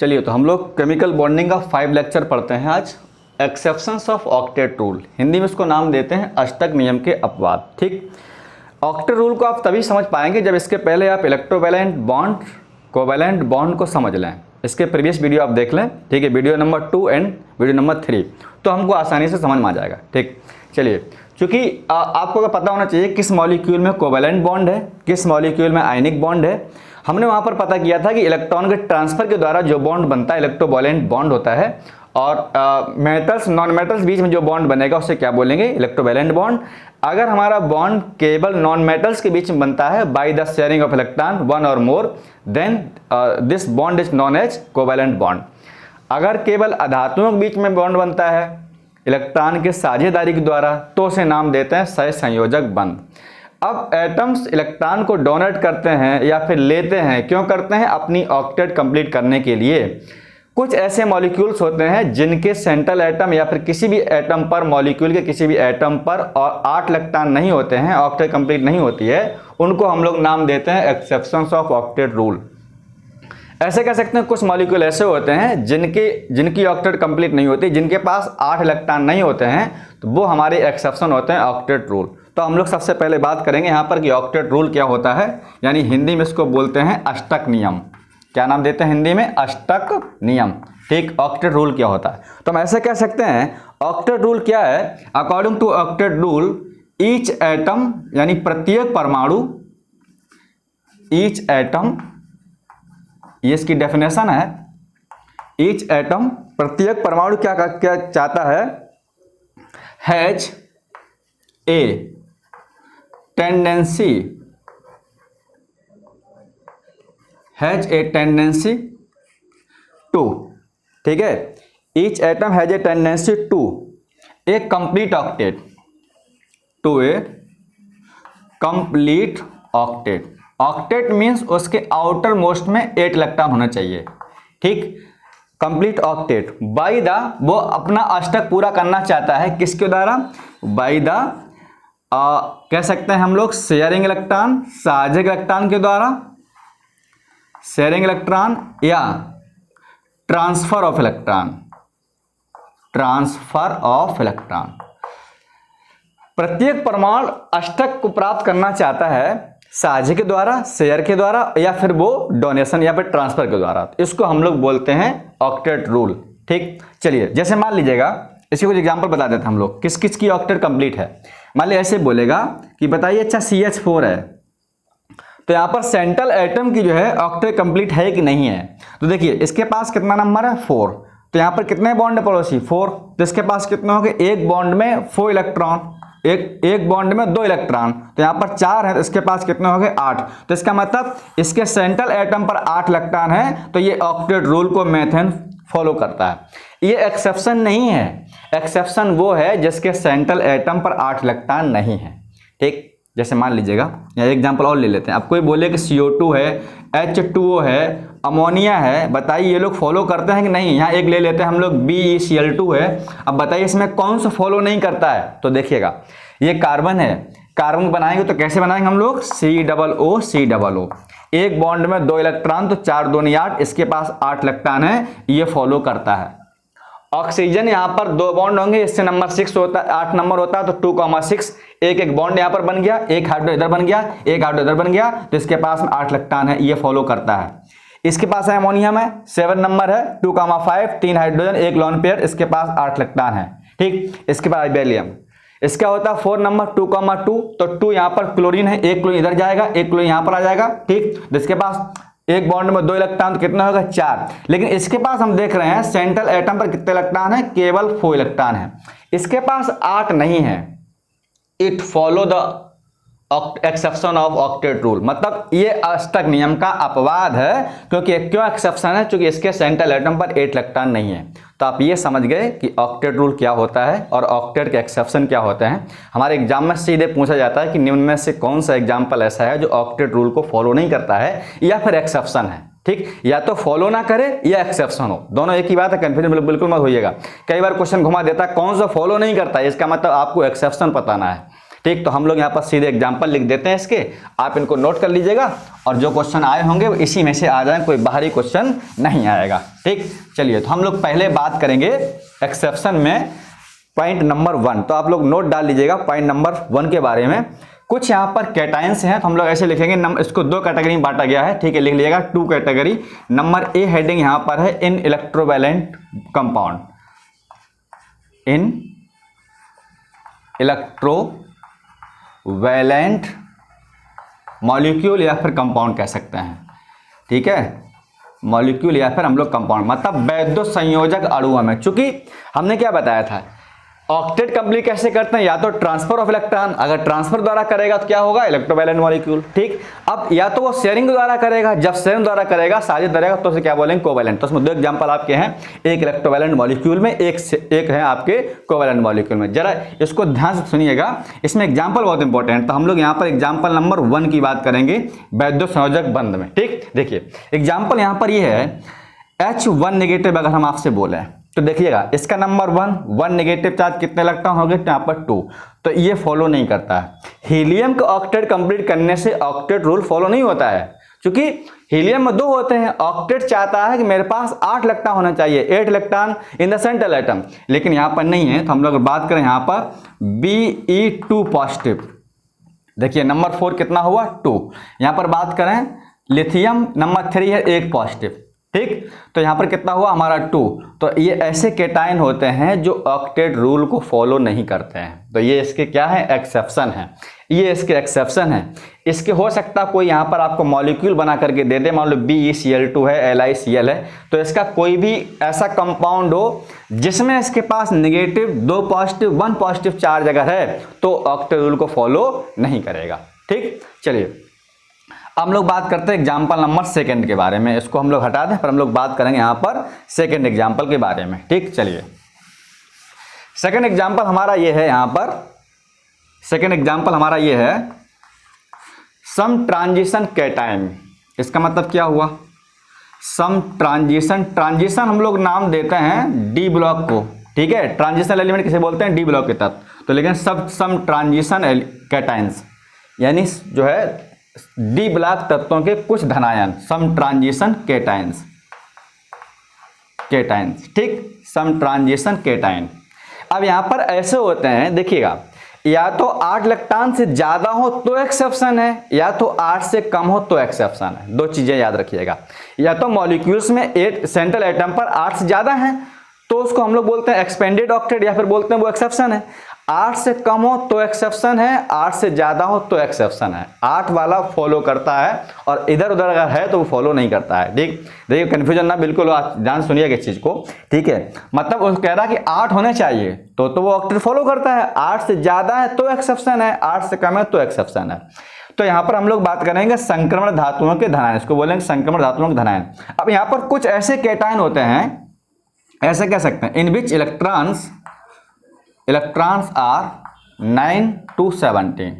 चलिए तो हम लोग केमिकल बॉन्डिंग का 5 लेक्चर पढ़ते हैं आज। Exceptions of octet rule, Hindi में इसको नाम देते हैं अष्टक नियम के अपवाद। ठीक, ऑक्टेट रूल को आप तभी समझ पाएंगे जब इसके पहले आप इलेक्ट्रोवैलेंट बॉन्ड, कोवैलेंट बॉन्ड को समझ लें। इसके प्रीवियस वीडियो आप देख लें, ठीक है, video number 2 and video number 3, तो हमको आसानी से समझ में आ जाएगा। ठीक, चलिए, क्योंकि आपको पता होना चाहिए किस मॉलिक्यूल में कोवैलेंट बॉन्ड है, किस मॉलिक्यूल में आयनिक बॉन्ड है। हमने वहाँ पर पता किया था कि इलेक्ट्रॉन के ट्रांसफर के द्वारा जो बॉन्ड बनता है इलेक्ट्रोवैलेंट बॉन्ड होता है, और मेटल्स नॉन मेटल्स बीच में जो बॉन्ड बनेगा उसे क्या बोलेंगे, इलेक्ट्रोवैलेंट बॉन्ड। अगर हमारा बॉन्ड केवल नॉन मेटल्स के बीच में बनता है by the sharing of electron one और more, then this bond is known as covalent bond. अगर केवल अधातुओं के बीच में बॉन्ड बनता है इलेक्ट्रॉन के साझेदारी के द्वारा, तो उसे नाम देते हैं सहसंयोजक बंध। अब एटम्स इलेक्ट्रॉन को डोनेट करते हैं या फिर लेते हैं, क्यों करते हैं, अपनी ऑक्टेट कंप्लीट करने के लिए। कुछ ऐसे मॉलिक्यूल्स होते हैं जिनके सेंट्रल एटम या फिर किसी भी एटम पर, मॉलिक्यूल के किसी भी एटम पर और 8 इलेक्ट्रॉन नहीं होते हैं, ऑक्टेट कंप्लीट नहीं होती है, उनको हम लोग नाम देते हैं एक्सेप्शंस ऑफ ऑक्टेट रूल। ऐसे कह सकते हैं कुछ मॉलिक्यूल ऐसे होते हैं जिनकी ऑक्टेट कंप्लीट नहीं होती, जिनके पास 8 इलेक्ट्रॉन नहीं होते हैं, तो वो हमारे एक्सेप्शन होते हैं ऑक्टेट रूल। तो हम लोग सबसे पहले बात करेंगे यहाँ पर कि ऑक्टेट रूल क्या होता है, यानी हिंदी में इसको बोलते हैं अष्टक नियम। क्या नाम देते हैं हिंदी में, अष्टक नियम। ठीक, ऑक्टेट रूल क्या होता है, तो हम ऐसे कह सकते हैं ऑक्टेट रूल क्या है। According to octet rule, each atom यानी प्रत्येक परमाणु, ईच एटम, ये इसकी डेफिनेशन है, ईच एटम प्रत्येक परमाणु क्या चाहता है, has a tendency, has a tendency to, ठीक है, each atom has a tendency to a complete octet, to a complete octet. Octet means उसके आउटर मोस्ट में 8 इलेक्ट्रॉन होना चाहिए। ठीक, कंप्लीट ऑक्टेट बाय द, वो अपना अष्टक पूरा करना चाहता है किसके द्वारा, बाय द कह सकते हैं हम लोग शेयरिंग इलेक्ट्रॉन, साझेदारी इलेक्ट्रॉन के द्वारा, शेयरिंग इलेक्ट्रॉन या transfer of electron, transfer of electron. प्रत्येक परमाणु अष्टक को प्राप्त करना चाहता है साझे के द्वारा, शेयर के द्वारा, या फिर वो डोनेशन या फिर ट्रांसफर के द्वारा। इसको हम लोग बोलते हैं ऑक्टेट रूल। ठीक, चलिए, जैसे मान लीजिएगा, इसके कुछ एग्जांपल बता देते हैं हम लोग किस किस की ऑक्टेट कंप्लीट है। मान लीजिए ऐसे बोलेगा कि बताइए, अच्छा CH4 है, तो यहाँ पर सेंट्रल एटम की जो है ऑक्टेट कंप्लीट है कि नहीं है। तो देखिए इसके पास कितना नंबर है, 4, तो यहाँ पर कितने बॉन्ड है पड़ोसी, 4, तो इसके पास कितने हो गए, एक बॉन्ड में 4 इलेक्ट्रॉन, एक बॉन्ड में 2 इलेक्ट्रॉन, तो यहाँ पर 4 है, तो इसके पास कितने हो गए, 8। तो इसका मतलब इसके सेंट्रल एटम पर 8 इलेक्ट्रॉन है, तो ये ऑक्टेट रूल को मेथड फॉलो करता है। ये एक्सेप्शन नहीं है, एक्सेप्शन वो है जिसके सेंट्रल एटम पर 8 इलेक्ट्रॉन नहीं है। ठीक, जैसे मान लीजिएगा, यहाँ एग्जांपल और ले लेते हैं। अब कोई बोले कि CO2 है, H2O है, अमोनिया है, बताइए ये लोग फॉलो करते हैं कि नहीं। यहाँ एक ले लेते हैं हम लोग, BeCl2 है। अब बताइए इसमें कौन सा फॉलो नहीं करता है, तो देखिएगा ये कार्बन है, कार्बन बनाएंगे तो कैसे बनाएंगे हम लोग, COO, एक बॉन्ड में 2 इलेक्ट्रॉन, तो 4 दूनी 8, इसके पास 8 इलेक्ट्रॉन है, ये फॉलो करता है। ऑक्सीजन यहाँ पर 2 बॉन्ड होंगे, इससे नंबर 6 होता है, 8 नंबर होता है, तो 2,6, एक बॉन्ड यहाँ पर बन गया, एक हाइड्रो इधर बन गया, एक हाइड्रो इधर बन गया, तो इसके पास में 8 इलेक्ट्रॉन है, ये फॉलो करता है। इसके पास है अमोनिया में 7 नंबर है, 2,5, 3 हाइड्रोजन, एक लोन पेयर, इसके पास 8 इलेक्ट्रॉन है। ठीक, इसके बाद बेरिलियम, इसका होता है 4 नंबर, 2,2, तो 2 यहाँ पर क्लोरीन है, एक क्लोरीन इधर जाएगा, एक क्लोरीन यहाँ पर आ जाएगा। ठीक, तो इसके पास एक बॉन्ड में 2 इलेक्ट्रॉन, तो कितना होगा, 4। लेकिन इसके पास हम देख रहे हैं सेंट्रल एटम पर कितने इलेक्ट्रॉन है, केवल 4 इलेक्ट्रॉन है, इसके पास 8 नहीं है। It follow the exception of octet rule, मतलब ये अष्टक नियम का अपवाद है। क्योंकि क्यों एक्सेप्शन है, क्योंकि इसके सेंट्रल एटम पर 8 इलेक्ट्रॉन नहीं है। तो आप ये समझ गए कि ऑक्टेट रूल क्या होता है और ऑक्टेट के एक्सेप्शन क्या होते हैं। हमारे एग्जाम में सीधे पूछा जाता है कि निम्न में से कौन सा एग्जाम्पल ऐसा है जो ऑक्टेट रूल को फॉलो नहीं करता है या फिर एक्सेप्शन है। ठीक, या तो फॉलो ना करे या एक्सेप्शन हो, दोनों एक ही बात है, कंफ्यूजन बिल्कुल मत होइएगा। कई बार क्वेश्चन घुमा देता है कौन सा फॉलो नहीं करता है, इसका मतलब आपको एक्सेप्शन बताना है। ठीक, तो हम लोग यहाँ पर सीधे एग्जाम्पल लिख देते हैं इसके, आप इनको नोट कर लीजिएगा और जो क्वेश्चन आए होंगे वो इसी में से आ जाए, कोई बाहरी क्वेश्चन नहीं आएगा। ठीक, चलिए तो हम लोग पहले बात करेंगे एक्सेप्शन में पॉइंट नंबर 1। तो आप लोग नोट डाल लीजिएगा पॉइंट नंबर 1 के बारे में। कुछ यहाँ पर कैटाइंस हैं तो हम लोग ऐसे लिखेंगे, इसको 2 कैटेगरी में बांटा गया है। ठीक है, लिख लीजिएगा 2 कैटेगरी। नंबर ए हेडिंग यहाँ पर है इन इलेक्ट्रोवैलेंट कंपाउंड, इन इलेक्ट्रोवैलेंट मॉलिक्यूल या फिर कंपाउंड कह सकते हैं। ठीक है, मॉलिक्यूल या फिर हम लोग कंपाउंड, मतलब वैद्युत संयोजक अणुओं में। चूंकि हमने क्या बताया था, ऑक्टेट कंप्लीट कैसे करते हैं, या तो ट्रांसफर ऑफ इलेक्ट्रॉन, अगर ट्रांसफर द्वारा करेगा तो क्या होगा, इलेक्ट्रोवैलेंट मॉलिक्यूल। ठीक, अब या तो वो शेयरिंग द्वारा करेगा, जब शेयरिंग द्वारा करेगा, साझेदारी करेगा, तो उसे क्या बोलेंगे, कोवैलेंट। तो उसमें 2 एग्जांपल आपके हैं, एक इलेक्ट्रोवैलेंट मॉलिक्यूल में, एक है आपके कोवैलेंट मॉलिक्यूल में। जरा इसको ध्यान से सुनिएगा, इसमें एग्जाम्पल बहुत इंपॉर्टेंट। तो हम लोग यहाँ पर एग्जाम्पल नंबर 1 की बात करेंगे वैद्युत संयोजक बंध में। ठीक, देखिए एग्जाम्पल यहाँ पर ये है H1 नेगेटिव। अगर हम आपसे बोले तो देखिएगा इसका नंबर 1 नेगेटिव चार्ज कितने इलेक्ट्रॉन हो गए, तो यहाँ पर 2। तो ये फॉलो नहीं करता है। हीलियम का ऑक्टेट कंप्लीट करने से ऑक्टेट रूल फॉलो नहीं होता है, क्योंकि हीलियम में 2 होते हैं। ऑक्टेट चाहता है कि मेरे पास 8 इलेक्ट्रॉन होना चाहिए, 8 electron in the central atom, लेकिन यहाँ पर नहीं है। तो हम लोग बात करें यहाँ पर Be2 पॉजिटिव, देखिए नंबर 4 कितना हुआ, 2। यहाँ पर बात करें लिथियम नंबर 3 है 1 पॉजिटिव। ठीक, तो यहाँ पर कितना हुआ हमारा 2। तो ये ऐसे केटाइन होते हैं जो ऑक्टेट रूल को फॉलो नहीं करते हैं, तो ये इसके क्या है, एक्सेप्शन है। ये इसके एक्सेप्शन है। इसके हो सकता कोई यहाँ पर आपको मॉलिक्यूल बना करके दे दे, मान लो BeCl2 है, LiCl है, तो इसका कोई भी ऐसा कंपाउंड हो जिसमें इसके पास नेगेटिव 2 पॉजिटिव 1 पॉजिटिव चार्ज अगर है, तो ऑक्टेट रूल को फॉलो नहीं करेगा। ठीक, चलिए हम लोग बात करते हैं एग्जाम्पल नंबर 2 के बारे में। इसको हम लोग हटा दें, पर हम लोग बात करेंगे यहाँ पर 2 एग्जाम्पल के बारे में। ठीक, चलिए 2 एग्जाम्पल हमारा ये है, यहाँ पर 2 एग्जाम्पल हमारा ये है सम ट्रांजिशन कैटाइन। इसका मतलब क्या हुआ, सम ट्रांजिशन हम लोग नाम देते हैं डी ब्लॉक को। ठीक है, ट्रांजिशन एलिमेंट किसे बोलते हैं, डी ब्लॉक के तत्व। तो लेकिन सम ट्रांजिशन कैटाइंस, यानी जो है डी ब्लॉक तत्वों के कुछ धनायन, सम ट्रांजिशन कैटाइंस। ठीक, सम ट्रांजिशन कैटाइन। अब यहां पर ऐसे होते हैं, देखिएगा, या तो 8 इलेक्ट्रॉन से ज्यादा हो तो एक्सेप्शन है, या तो 8 से कम हो तो एक्सेप्शन है। 2 चीजें याद रखिएगा, या तो मॉलिक्यूल्स में 8 सेंट्रल एटम पर 8 से ज्यादा है तो उसको हम लोग बोलते हैं एक्सपेंडेड ऑक्टेट, या फिर बोलते हैं वो एक्सेप्शन है। 8 से कम हो तो एक्सेप्शन है, 8 से ज्यादा हो तो एक्सेप्शन है। 8 वाला फॉलो करता है और इधर उधर अगर है तो वो फॉलो नहीं करता है। ठीक, देखिए कंफ्यूजन ना बिल्कुल ध्यान सुनिएगा इस चीज को। ठीक है, मतलब वो कह रहा है कि 8 होने चाहिए तो वो ऑक्टेट फॉलो करता है, 8 से ज्यादा है तो एक्सेप्शन है, 8 से कम है तो एक्सेप्शन है। तो यहाँ पर हम लोग बात करेंगे संक्रमण धातुओं के धनायन, इसको बोलेंगे संक्रमण धातुओं के धनायन। अब यहाँ पर कुछ ऐसे कैटायन होते हैं, ऐसे कह सकते हैं, इन विच इलेक्ट्रॉन्स आर 9 to 17,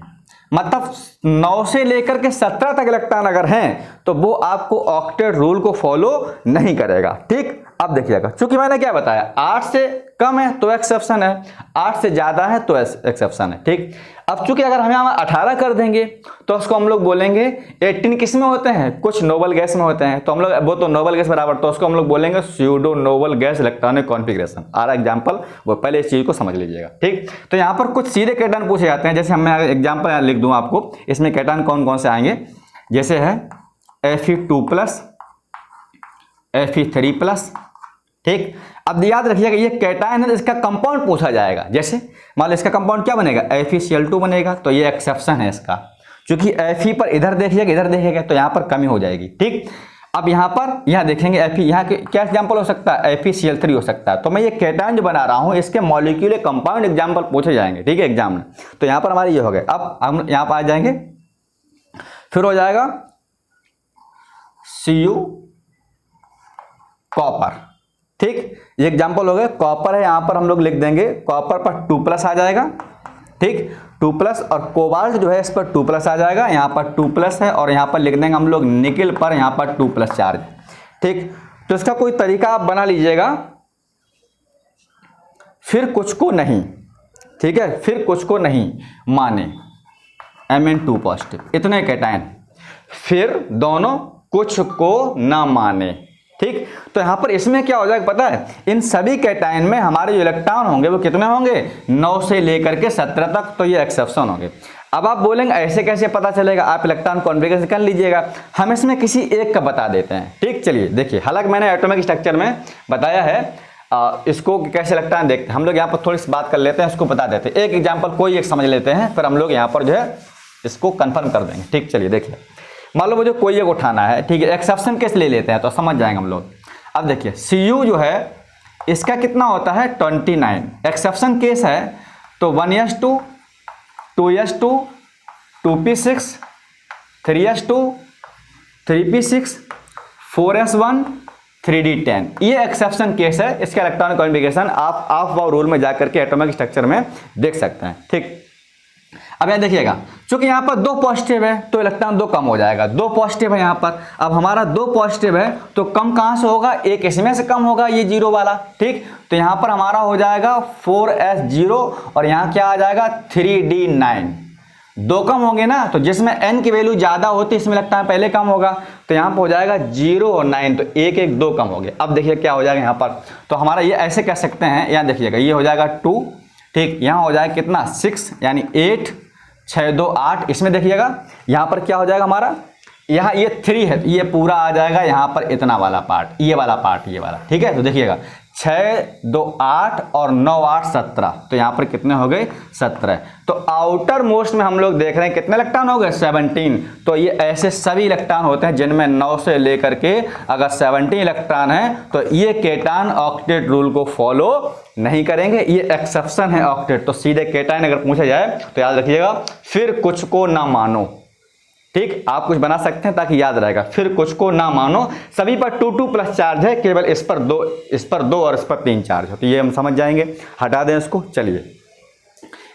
मतलब 9 से लेकर के 17 तक इलेक्ट्रॉन अगर हैं तो वो आपको ऑक्टेट रूल को फॉलो नहीं करेगा। ठीक, अब देखिएगा, चूंकि मैंने क्या बताया, 8 से कम है तो एक्सेप्शन है, 8 से ज्यादा है तो एक्सेप्शन है। ठीक, अब चूंकि अगर हम यहाँ 18 कर देंगे तो उसको हम लोग बोलेंगे 18 किस में होते हैं, कुछ नोबल गैस में होते हैं, तो हम लोग वो तो नोबल गैस बराबर, तो उसको हम लोग बोलेंगे pseudo noble gas electronic configuration. आ रहा एग्जाम्पल, वो पहले इस चीज को समझ लीजिएगा। ठीक, तो यहाँ पर कुछ सीधे कैटायन पूछे जाते हैं, जैसे मैं एग्जाम्पल लिख दूँ आपको, इसमें कैटायन कौन कौन से आएंगे, जैसे है Fe2+, Fe3+। ठीक, अब याद रखिएगा ये कैटायन है, इसका कंपाउंड पूछा जाएगा। जैसे मान लो इसका कंपाउंड क्या बनेगा, FeCl2 बनेगा, तो ये एक्सेप्शन है इसका, क्योंकि Fe पर इधर देखिएगा इधर देखिएगा तो यहाँ पर कमी हो जाएगी। ठीक, अब यहाँ पर यहाँ देखेंगे Fe, यहाँ के क्या एग्जाम्पल हो सकता है, FeCl3 हो सकता है। तो मैं ये कैटायन जो बना रहा हूँ इसके मॉलिक्यूल कंपाउंड एग्जाम्पल पूछे जाएंगे। ठीक है, एग्जाम में। तो यहाँ पर हमारे ये हो गए। अब हम यहाँ पर आ जाएंगे, फिर हो जाएगा Cu कॉपर। ठीक, ये एग्जाम्पल हो गए, कॉपर है, यहाँ पर हम लोग लिख देंगे कॉपर पर 2+ आ जाएगा। ठीक, 2+ और कोबाल्ट जो है इस पर 2+ आ जाएगा, यहाँ पर 2+ है, और यहाँ पर लिख देंगे हम लोग निकिल पर यहाँ पर 2+ चार्ज। ठीक, तो इसका कोई तरीका आप बना लीजिएगा, फिर कुछ को नहीं, ठीक है, फिर कुछ को नहीं माने, Mn2 पॉजिटिव, इतने कैटायन, फिर दोनों कुछ को ना माने। ठीक, तो यहां पर इसमें क्या हो जाएगा पता है, इन सभी कैटायन में हमारे जो इलेक्ट्रॉन होंगे वो कितने होंगे, 9 से लेकर के 17 तक, तो ये एक्सेप्शन होंगे। अब आप बोलेंगे ऐसे कैसे पता चलेगा, आप इलेक्ट्रॉन कॉन्फ़िगरेशन कर लीजिएगा, हम इसमें किसी एक का बता देते हैं। ठीक, चलिए देखिए, हालांकि मैंने एटॉमिक स्ट्रक्चर में बताया है, इसको कैसे इलेक्ट्रॉन देखते हैं, हम लोग यहाँ पर थोड़ी सी बात कर लेते हैं, इसको बता देते हैं, एक एग्जाम्पल कोई एक समझ लेते हैं, फिर हम लोग यहाँ पर जो है इसको कंफर्म कर देंगे। ठीक, चलिए देखिए, मान लो मुझे कोई एक उठाना है, ठीक है, एक्सेप्शन केस ले लेते हैं तो समझ जाएंगे हम लोग। अब देखिए Cu जो है इसका कितना होता है 29, एक्सेप्शन केस है तो 1s2 2s2 2p6 3s2 3p6 4s1 3d10, ये एक्सेप्शन केस है। इसका इलेक्ट्रॉनिक कॉन्फ़िगरेशन आप ऑफ बाउ रूल में जाकर के एटॉमिक स्ट्रक्चर में देख सकते हैं। ठीक, अब यहाँ देखिएगा, चूंकि यहाँ पर 2 पॉजिटिव है तो इलेक्ट्रॉन 2 कम हो जाएगा, 2 पॉजिटिव है यहाँ पर, अब हमारा 2 पॉजिटिव है तो कम कहाँ से होगा, एक इसमें से कम होगा, ये 0 वाला। ठीक, तो यहाँ पर हमारा हो जाएगा 4s0 और यहाँ क्या आ जाएगा 3d9, 2 कम होंगे ना, तो जिसमें n की वैल्यू ज्यादा होती है इसमें इलेक्ट्रॉन पहले कम होगा, तो यहाँ पर हो जाएगा 0 और 9, तो 1 1 2 कम हो गए। अब देखिए क्या हो जाएगा यहाँ पर, तो हमारा ये ऐसे कह सकते हैं, यहाँ देखिएगा ये हो जाएगा 2, ठीक, यहाँ हो जाएगा कितना 6 यानी 8 6 2 8, इसमें देखिएगा यहाँ पर क्या हो जाएगा हमारा, यहाँ ये 3 है, ये पूरा आ जाएगा यहाँ पर इतना वाला पार्ट, ये वाला पार्ट, ये वाला। ठीक है, तो देखिएगा 6 2 8 और 9 8 17, तो यहाँ पर कितने हो गए 17। तो आउटर मोस्ट में हम लोग देख रहे हैं कितने इलेक्ट्रॉन हो गए 17, तो ये ऐसे सभी इलेक्ट्रॉन होते हैं जिनमें 9 से लेकर के अगर 17 इलेक्ट्रॉन है तो ये केटायन ऑक्टेट रूल को फॉलो नहीं करेंगे, ये एक्सेप्शन है ऑक्टेट। तो सीधे केटायन अगर पूछा जाए तो याद रखिएगा, फिर कुछ को ना मानो। ठीक, आप कुछ बना सकते हैं ताकि याद रहेगा, फिर कुछ को ना मानो, सभी पर 2 2 प्लस चार्ज है, केवल इस पर 2 और इस पर 3 चार्ज है, तो ये हम समझ जाएंगे, हटा दें इसको। चलिए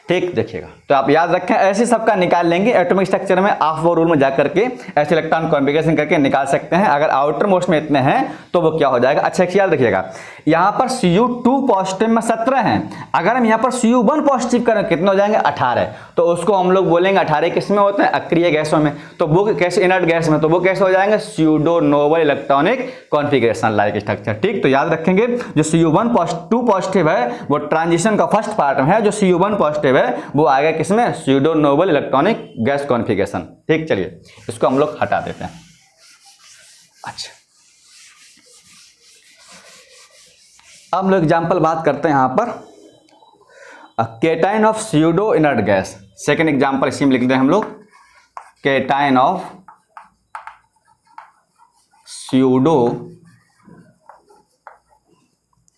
ठीक, देखिएगा, तो आप याद रखें, ऐसे सबका निकाल लेंगे एटॉमिक स्ट्रक्चर में, ऑफ बाउ रूल में जाकर के ऐसे इलेक्ट्रॉन कॉन्फ़िगरेशन करके निकाल सकते हैं। अगर आउटर मोस्ट में इतने हैं तो वो क्या हो जाएगा, अच्छा याद रखिएगा, यहाँ पर Cu2 पॉजिटिव में 17 हैं, अगर हम यहाँ पर Cu1 पॉजिटिव करें कितने हो जाएंगे 18, तो उसको हम लोग बोलेंगे 18 किस में होते हैं, अक्रिय गैसों में, तो वो कैसे, इनर्ट गैस में, तो वो कैसे हो जाएंगे pseudo noble electronic configuration like structure. ठीक, तो याद रखेंगे जो Cu2 पॉजिटिव है वो ट्रांजिशन का फर्स्ट पार्ट में है, जो Cu1 पॉजिटिव है वो आएगा किसमें, pseudo noble electronic gas configuration. ठीक, चलिए इसको हम लोग हटा देते हैं। अच्छा, अब हम लोग एग्जाम्पल बात करते हैं यहाँ पर cation of pseudo inert gas. Second example इसी में लिख दें हम लोग, cation of pseudo,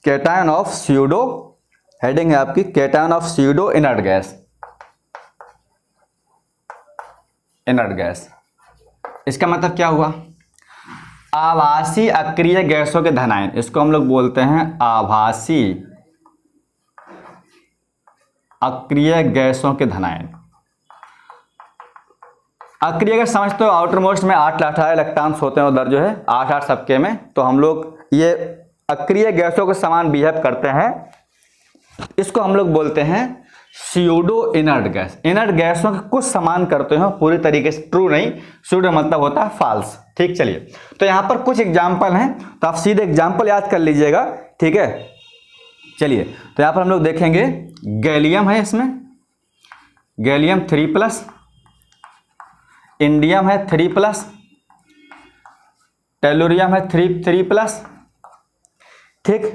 cation of pseudo, heading है आपकी cation of pseudo inert gas, inert gas. इसका मतलब क्या हुआ, आभासी अक्रिय गैसों के धनायन, इसको हम लोग बोलते हैं आभासी अक्रिय गैसों के धनायन। अक्रिय गैस समझते हो, आउटर मोस्ट में 8 18 इलेक्ट्रॉन्स होते हैं उधर जो है 8 8 सबके में, तो हम लोग ये अक्रिय गैसों के समान बिहेव करते हैं, इसको हम लोग बोलते हैं स्यूडो इनर्ट गैस। इनर्ट गैसों के कुछ समान करते हो, पूरी तरीके से ट्रू नहीं, स्यूडो मतलब होता है फाल्स। ठीक, चलिए तो यहाँ पर कुछ एग्जाम्पल हैं, तो आप सीधे एग्जाम्पल याद कर लीजिएगा। ठीक है, चलिए तो यहाँ पर हम लोग देखेंगे, गैलियम है, इसमें गैलियम 3+, इंडियम है 3+, टेलुरियम है 3+, ठीक,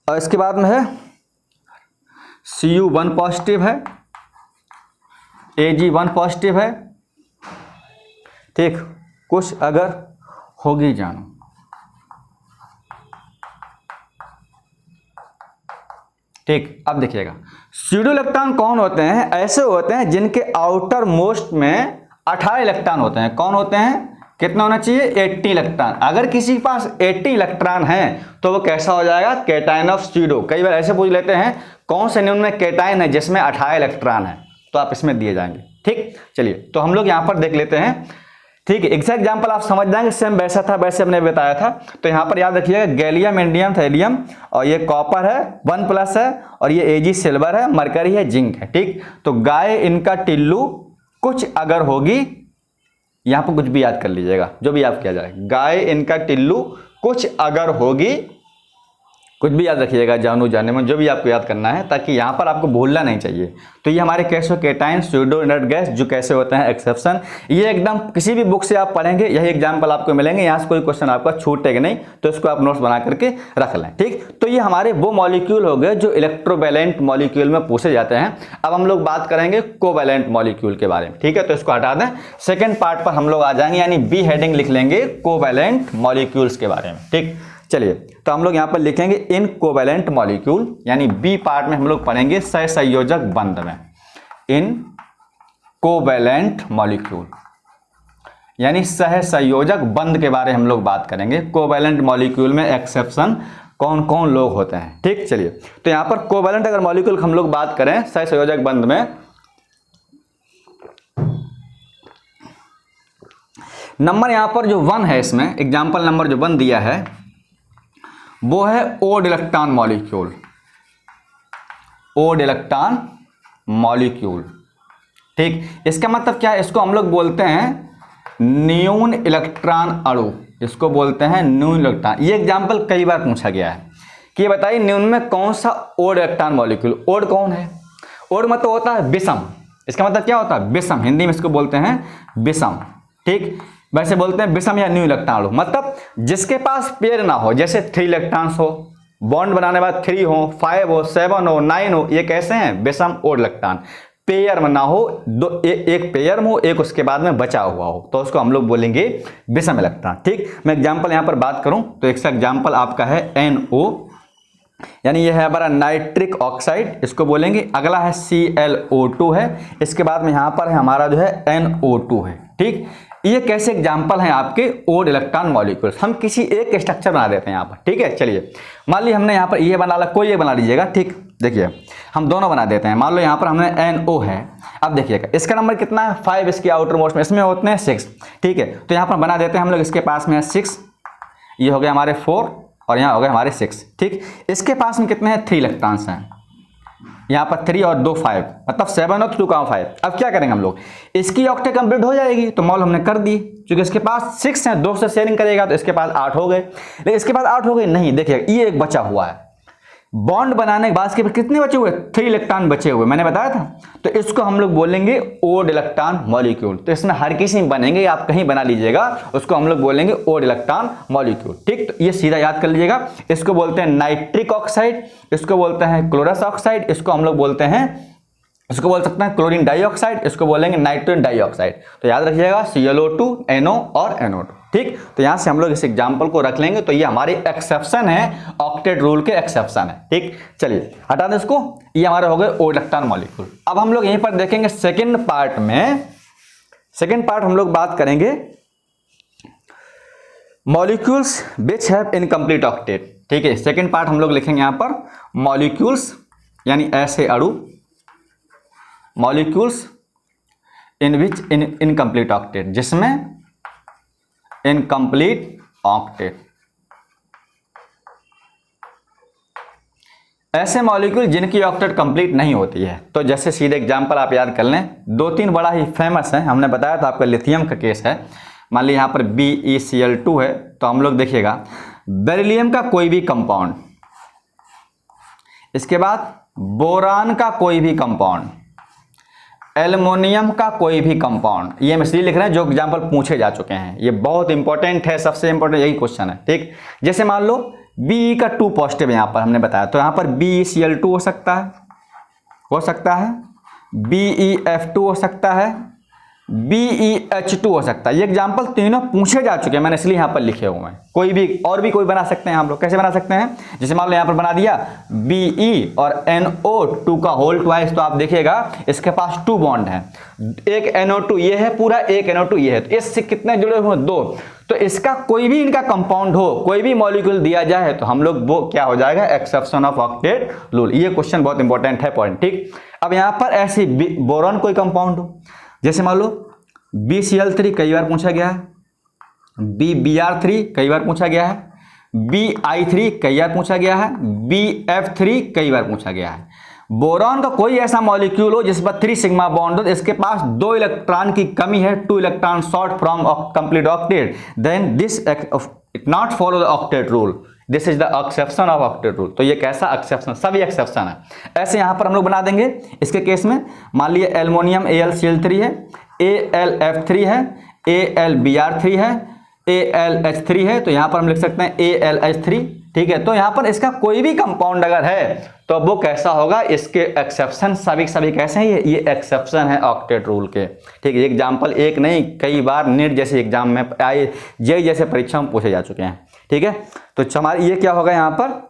और इसके बाद में है Cu1 पॉजिटिव है, Ag1 पॉजिटिव है। ठीक, कुछ अगर होगी जानो, ठीक, अब देखिएगा स्यूडो इलेक्ट्रॉन कौन होते हैं, ऐसे होते हैं जिनके आउटर मोस्ट में 18 इलेक्ट्रॉन होते हैं। कौन होते हैं, कितना होना चाहिए 80 इलेक्ट्रॉन। अगर किसी के पास 80 इलेक्ट्रॉन है तो वो कैसा हो जाएगा, केटायन ऑफ स्यूडो। कई बार ऐसे पूछ लेते हैं कौन से न्यून में केटायन है जिसमें 18 इलेक्ट्रॉन है, तो आप इसमें दिए जाएंगे। ठीक, चलिए तो हम लोग यहाँ पर देख लेते हैं। ठीक है, एग्जैक्ट एग्जाम्पल आप समझ जाएंगे, सेम वैसा था वैसे हमने बताया था। तो यहाँ पर याद रखिएगा गैलियम, इंडियम, थैलियम, और ये कॉपर है 1+ है, और ये Ag सिल्वर है, मरकरी है, जिंक है। ठीक, तो गाय इनका टिल्लू कुछ अगर होगी, यहाँ पर कुछ भी याद कर लीजिएगा जो भी याद किया जाए, गाय इनका टिल्लू कुछ अगर होगी, कुछ भी याद रखिएगा जानू जाने में, जो भी आपको याद करना है, ताकि यहाँ पर आपको भूलना नहीं चाहिए। तो ये हमारे कैसो केटाइन, स्यूडो इनर्ट गैस जो कैसे होते हैं एक्सेप्शन, ये एकदम किसी भी बुक से आप पढ़ेंगे यही एग्जाम्पल आपको मिलेंगे, यहाँ से कोई क्वेश्चन आपका छूटेगा नहीं, तो इसको आप नोट्स बना करके रख लें। ठीक, तो ये हमारे वो मॉलिक्यूल हो गए जो इलेक्ट्रोवैलेंट मॉलिक्यूल में पूछे जाते हैं। अब हम लोग बात करेंगे कोवैलेंट मॉलिक्यूल के बारे में। ठीक है, तो इसको हटा दें, सेकेंड पार्ट पर हम लोग आ जाएंगे, यानी बी हेडिंग लिख लेंगे कोवैलेंट मॉलिक्यूल्स के बारे में। ठीक, चलिए तो हम लोग यहाँ पर लिखेंगे इन कोवैलेंट मॉलिक्यूल, यानी बी पार्ट में हम लोग पढ़ेंगे सहसंयोजक बंध में, इन कोवैलेंट मॉलिक्यूल यानी सहसंयोजक बंध के बारे में हम लोग बात करेंगे। कोवैलेंट मॉलिक्यूल में एक्सेप्शन कौन कौन लोग होते हैं। ठीक, चलिए तो यहाँ पर कोवैलेंट अगर मॉलिक्यूल हम लोग बात करें सहसंयोजक बंध में, नंबर यहाँ पर जो 1 है, इसमें एग्जाम्पल नंबर जो 1 दिया है वो है odd electron molecule, odd electron molecule. ठीक, इसका मतलब क्या है, इसको हम लोग बोलते हैं न्यून इलेक्ट्रॉन अणु, इसको बोलते हैं न्यून इलेक्ट्रॉन। ये एग्जाम्पल कई बार पूछा गया है कि बताइए न्यून में कौन सा ओड इलेक्ट्रॉन मॉलिक्यूल, ओड कौन है, ओड मतलब होता है विषम, इसका मतलब क्या होता है विषम, हिंदी में इसको बोलते हैं विषम। ठीक, वैसे बोलते हैं विषम या न्यू इलेक्ट्रॉन हो, मतलब जिसके पास पेयर ना हो, जैसे 3 इलेक्ट्रॉन्स हो, बॉन्ड बनाने बाद 3 हो, 5 हो, 7 हो, 9 हो, ये कैसे हैं विषम ओड इलेक्ट्रॉन। पेयर में ना हो, एक पेयर में हो, एक उसके बाद में बचा हुआ हो, तो उसको हम लोग बोलेंगे विषम इलेक्ट्रॉन। ठीक, मैं एग्जाम्पल यहाँ पर बात करूं तो एक एग्जाम्पल आपका है NO, यानी यह है हमारा नाइट्रिक ऑक्साइड, इसको बोलेंगे। अगला है ClO2 है, इसके बाद में यहाँ पर है हमारा जो है NO2 है। ठीक, ये कैसे एग्जाम्पल हैं आपके ओड इलेक्ट्रॉन मॉलिक्यूल्स। हम किसी एक स्ट्रक्चर बना देते हैं यहाँ पर। ठीक है, चलिए मान ली हमने यहाँ पर ये बना ला, कोई एक बना लीजिएगा। ठीक, देखिए हम दोनों बना देते हैं। मान लो यहाँ पर हमने NO है, अब देखिएगा इसका नंबर कितना है 5, इसकी आउटर मोस्ट में, इसमें होते हैं 6। ठीक है, तो यहाँ पर बना देते हैं हम लोग, इसके पास में है 6, ये हो गए हमारे 4 और यहाँ हो गए हमारे 6। ठीक, इसके पास में कितने हैं 3 इलेक्ट्रॉन्स हैं, यहाँ पर 3 और 2 5, मतलब 7 और 2 का 5। अब क्या करेंगे हम लोग, इसकी ऑक्टेट कंप्लीट हो जाएगी, तो मॉल हमने कर दी, क्योंकि इसके पास 6 है, 2 से शेयरिंग करेगा तो इसके पास 8 हो गए। लेकिन इसके पास 8 हो गए नहीं, देखिएगा ये एक बचा हुआ है, बॉन्ड बनाने के बाद इसके पास कितने बचे हुए 3 इलेक्ट्रॉन बचे हुए, मैंने बताया था। तो इसको हम लोग बोलेंगे ओड इलेक्ट्रॉन मॉलिक्यूल। तो इसमें हर किसी में बनेंगे, आप कहीं बना लीजिएगा, उसको हम लोग बोलेंगे ओड इलेक्ट्रॉन मॉलिक्यूल। ठीक, तो ये सीधा याद कर लीजिएगा, इसको बोलते हैं नाइट्रिक ऑक्साइड, इसको बोलते हैं क्लोरस ऑक्साइड, इसको हम लोग बोलते हैं, इसको बोल सकते हैं क्लोरीन डाइऑक्साइड, इसको बोलेंगे नाइट्रोजन डाइऑक्साइड। तो याद रखिएगा ClO2, NO और NO2। ठीक, तो यहां से हम लोग इस एग्जांपल को रख लेंगे, तो ये हमारी एक्सेप्शन है, ऑक्टेट रूल के एक्सेप्शन है। ठीक, चलिए हटा दें इसको, ये हमारे हो गए ओड इलेक्ट्रॉन मॉलिक्यूल। अब हम लोग यहीं पर देखेंगे सेकेंड पार्ट में, सेकेंड पार्ट हम लोग बात करेंगे molecules which have incomplete octet. ठीक है, सेकेंड पार्ट हम लोग लिखेंगे यहां पर मॉलिक्यूल्स, यानी ऐसे अणु, molecules in which incomplete octet, जिसमें इनकम्प्लीट ऑक्टेट, ऐसे मॉलिक्यूल जिनकी ऑक्टेट कंप्लीट नहीं होती है। तो जैसे सीधे एग्जांपल आप याद कर लें, 2-3 बड़ा ही फेमस है, हमने बताया था आपका लिथियम का केस है। मान लीजिए यहाँ पर BeCl2 है, तो हम लोग देखिएगा बेरिलियम का कोई भी कंपाउंड, इसके बाद बोरान का कोई भी कंपाउंड, एल्युमिनियम का कोई भी कंपाउंड, ये हम इसलिए लिख रहे हैं जो एग्जांपल पूछे जा चुके हैं, ये बहुत इंपॉर्टेंट है, सबसे इंपॉर्टेंट यही क्वेश्चन है। ठीक, जैसे मान लो Be का 2 पॉजिटिव यहाँ पर हमने बताया, तो यहाँ पर BeCl2 हो सकता है, BeF2 हो सकता है, BeH2 हो सकता है। ये एग्जाम्पल तीनों पूछे जा चुके हैं, मैंने इसलिए यहाँ पर लिखे हुए हैं। कोई भी और भी कोई बना सकते हैं हम लोग, कैसे बना सकते हैं, जैसे मान लो यहाँ पर बना दिया Be और NO2 का होल ट्वाइस, तो आप देखिएगा इसके पास 2 बॉन्ड हैं, एक NO2 ये है पूरा, एक NO2 ये है, तो इससे कितने जुड़े हुए 2। तो इसका कोई भी इनका कंपाउंड हो, कोई भी मॉलिक्यूल दिया जाए, तो हम लोग वो क्या हो जाएगा, एक्सेप्शन ऑफ ऑक्टेट रूल। ये क्वेश्चन बहुत इंपॉर्टेंट है पॉइंट। ठीक, अब यहाँ पर ऐसी बोरॉन कोई कंपाउंड हो, जैसे मान लो BCl3 कई बार पूछा गया है, BBr3 कई बार पूछा गया है, BI3 कई बार पूछा गया है, BF3 कई बार पूछा गया है। बोरॉन का कोई ऐसा मॉलिक्यूल हो जिस पर 3 सिग्मा बॉन्ड हो, इसके पास 2 इलेक्ट्रॉन की कमी है, 2 electron short from complete octet, then this it not follow the octet rule, this is the exception of octet rule. तो ये कैसा एक्सेप्शन, सभी एक्सेप्शन है। ऐसे यहां पर हम लोग बना देंगे इसके केस में, मान लीजिए एल्युमिनियम AlCl3 है, AlF3 है, AlBr3 है, AlH3 है, तो यहां पर हम लिख सकते हैं AlH3, ठीक है। तो यहां पर इसका कोई भी कंपाउंड अगर है तो वो कैसा होगा, इसके एक्सेप्शन सभी कैसे हैं, ये एक्सेप्शन है ऑक्टेट रूल के, ठीक है। एग्जाम्पल एक नहीं, कई बार नीट जैसे एग्जाम में आए, जेईई जैसे परीक्षा में पूछे जा चुके हैं, ठीक है। तो हमारा ये क्या होगा यहाँ पर,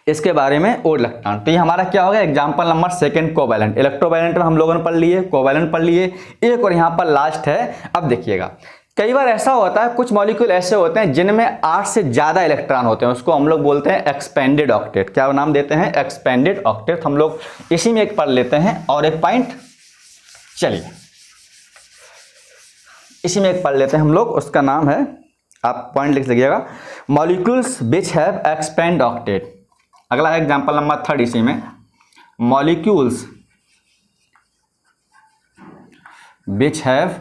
इसके बारे में और इलेक्ट्रॉन, तो ये हमारा क्या होगा, एग्जाम्पल नंबर 2 कोवैलेंट। इलेक्ट्रोवैलेंट में हम लोगों ने पढ़ लिए, कोवैलेंट पढ़ लिए, एक और यहाँ पर लास्ट है। अब देखिएगा कई बार ऐसा होता है, कुछ मॉलिक्यूल ऐसे होते हैं जिनमें 8 से ज्यादा इलेक्ट्रॉन होते हैं, उसको हम लोग बोलते हैं एक्सपेंडेड ऑक्टेट। क्या नाम देते हैं, एक्सपेंडेड ऑक्टेट। हम लोग इसी में एक पढ़ लेते हैं और एक पॉइंट, चलिए इसी में एक पढ़ लेते हैं हम लोग, उसका नाम है, आप पॉइंट लिख लीजिएगा, molecules which have expand octet. अगला है एग्जांपल नंबर 3 इसी में, molecules which have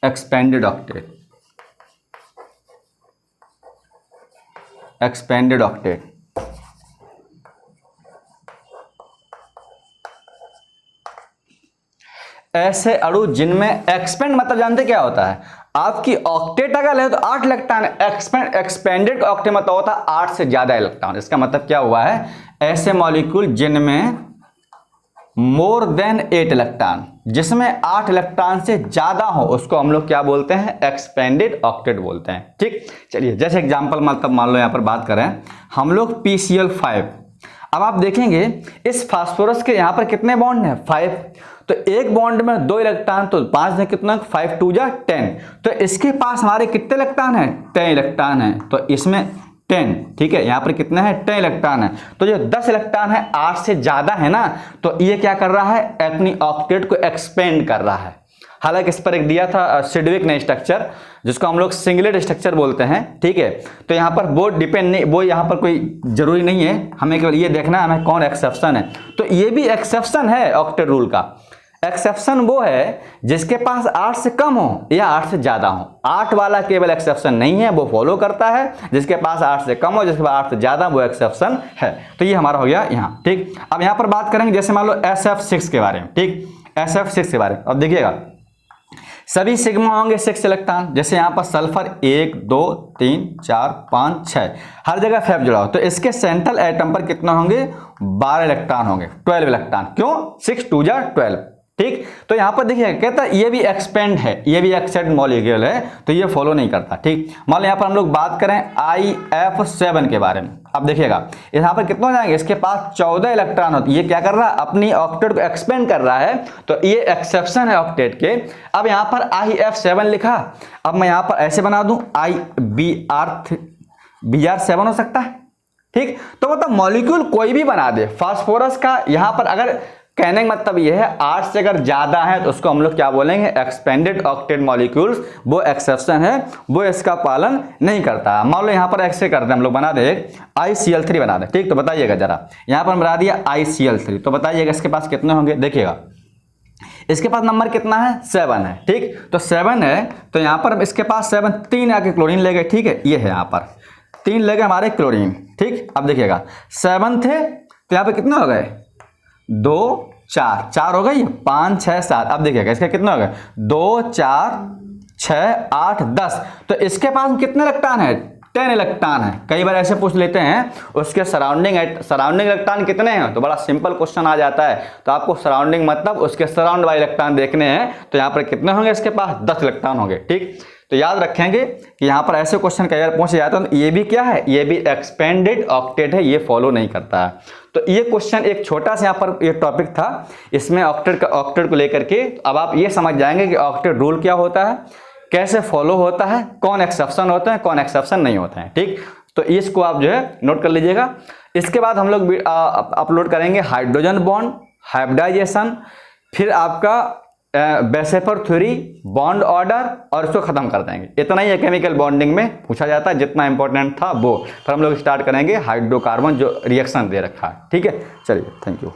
expanded octet, expanded octet। ऐसे अणु जिनमें एक्सपेंड मतलब जानते क्या होता है, आपकी ऑक्टेट अगर है तो 8 इलेक्ट्रॉन, एक्सपेंडेड ऑक्टेट मतलब होता है 8 से ज्यादा इलेक्ट्रॉन। इसका मतलब क्या हुआ है, ऐसे मॉलिक्यूल जिनमें मोर देन 8 इलेक्ट्रॉन, जिसमें 8 इलेक्ट्रॉन से ज्यादा हो, उसको हम लोग क्या बोलते हैं, एक्सपेंडेड ऑक्टेट बोलते हैं, ठीक। चलिए जैसे एग्जांपल मतलब मान लो यहां पर बात करें हम लोग PCl5। अब आप देखेंगे इस फास्फोरस के यहां पर कितने बॉन्ड हैं, 5। तो एक बॉन्ड में 2 इलेक्ट्रॉन, तो 5 में कितना, 5 2 जा 10। तो इसके पास हमारे कितने इलेक्ट्रॉन हैं, 10 इलेक्ट्रॉन है, तो इसमें 10, ठीक है। यहां पर कितना है, 10 इलेक्ट्रॉन है। तो जो 10 इलेक्ट्रॉन है 8 से ज्यादा है ना, तो ये क्या कर रहा है, अपनी ऑक्टेट को एक्सपेंड कर रहा है। हालांकि इस पर एक दिया था सिडविक ने स्ट्रक्चर, जिसको हम लोग सिंगलेट स्ट्रक्चर बोलते हैं, ठीक है। तो यहाँ पर वो डिपेंड नहीं, वो यहाँ पर कोई जरूरी नहीं है, हमें केवल ये देखना है हमें कौन एक्सेप्शन है। तो ये भी एक्सेप्शन है ऑक्टेट रूल का। एक्सेप्शन वो है जिसके पास 8 से कम हो या 8 से ज्यादा हो। 8 वाला केवल एक्सेप्शन नहीं है, वो फॉलो करता है। जिसके पास 8 से कम हो, जिसके पास 8 से ज्यादा, वो एक्सेप्शन है। तो ये हमारा हो गया यहाँ, ठीक। अब यहाँ पर बात करेंगे जैसे मान लो SF6 के बारे में, ठीक, SF6 के बारे में। अब देखिएगा सभी सिग्मा होंगे 6 इलेक्ट्रॉन, जैसे यहाँ पर सल्फर 1 2 3 4 5 6, हर जगह 5 जुड़ा हो, तो इसके सेंट्रल एटम पर कितना होंगे, 12 इलेक्ट्रॉन होंगे, 12 इलेक्ट्रॉन। क्यों, 6 2 जा 12, ठीक। तो यहां पर देखिए कहता है ये भी एक्सपेंड है, ये भी एक्सपेंड मॉलिक्यूल है, तो ये फॉलो नहीं करता, ठीक। मान लो यहां पर हम लोग बात करें IF7 के बारे में। अब देखिएगा यहां पर कितना हो जाएंगे, इसके पास 14 इलेक्ट्रॉन होते, ये क्या कर रहा है, अपनी ऑक्टेट को एक्सपेंड कर रहा है, तो ये एक्सेप्शन है ऑक्टेट के। अब यहां पर IF7 लिखा, अब मैं यहां पर ऐसे बना दूं BR7 हो सकता है, ठीक। तो मतलब मॉलिक्यूल कोई भी बना दे फास्फोरस का, यहां पर अगर कहने का मतलब यह है 8 से अगर ज्यादा है तो उसको हम लोग क्या बोलेंगे, एक्सपेंडेड ऑक्टेट मॉलिक्यूल्स, वो एक्सेप्शन है, वो इसका पालन नहीं करता। मान लो यहां पर ऐसे करते हैं हम लोग, बना दे ICl3 बना दे, ठीक। तो बताइएगा जरा, यहां पर बना दिया ICl3, तो बताइएगा इसके पास कितने होंगे, देखिएगा इसके पास नंबर कितना है, 7 है, ठीक। तो 7 है, तो यहां पर इसके पास 7, 3 आके क्लोरीन ले गए, ठीक है। ये है यहां पर 3 ले गए हमारे क्लोरीन, ठीक। अब देखिएगा 7 थे, तो यहां पर कितने हो गए, 2 4 4 हो गई, 5 6 7। अब देखिएगा इसका कितना हो गया, 2 4 6 8 10। तो इसके पास कितने इलेक्ट्रॉन है, 10 इलेक्ट्रॉन है। कई बार ऐसे पूछ लेते हैं उसके सराउंडिंग इलेक्ट्रॉन कितने हैं, तो बड़ा सिंपल क्वेश्चन आ जाता है। तो आपको सराउंडिंग मतलब उसके सराउंड वाले इलेक्ट्रॉन देखने हैं, तो यहाँ पर कितने होंगे, इसके पास 10 इलेक्ट्रॉन होंगे, ठीक। तो याद रखेंगे कि यहाँ पर ऐसे क्वेश्चन कई बार पूछे जाते हैं, तो ये भी क्या है, ये भी एक्सपेंडेड ऑक्टेट है, ये फॉलो नहीं करता है। तो ये क्वेश्चन एक छोटा सा यहाँ पर ये टॉपिक था, इसमें ऑक्टेट को लेकर के। अब आप ये समझ जाएंगे कि ऑक्टेट रूल क्या होता है, कैसे फॉलो होता है, कौन एक्सेप्शन होता है, कौन एक्सेप्शन नहीं होता है, ठीक। तो इसको आप जो है नोट कर लीजिएगा। इसके बाद हम लोग अपलोड करेंगे हाइड्रोजन बॉन्ड, हाइब्रिडाइजेशन, फिर आपका बेसेफर थ्योरी, बॉन्ड ऑर्डर, और इसको खत्म कर देंगे। इतना ही है केमिकल बॉन्डिंग में पूछा जाता है, जितना इंपॉर्टेंट था वो। फिर हम लोग स्टार्ट करेंगे हाइड्रोकार्बन जो रिएक्शन दे रखा है। ठीक है, चलिए, थैंक यू।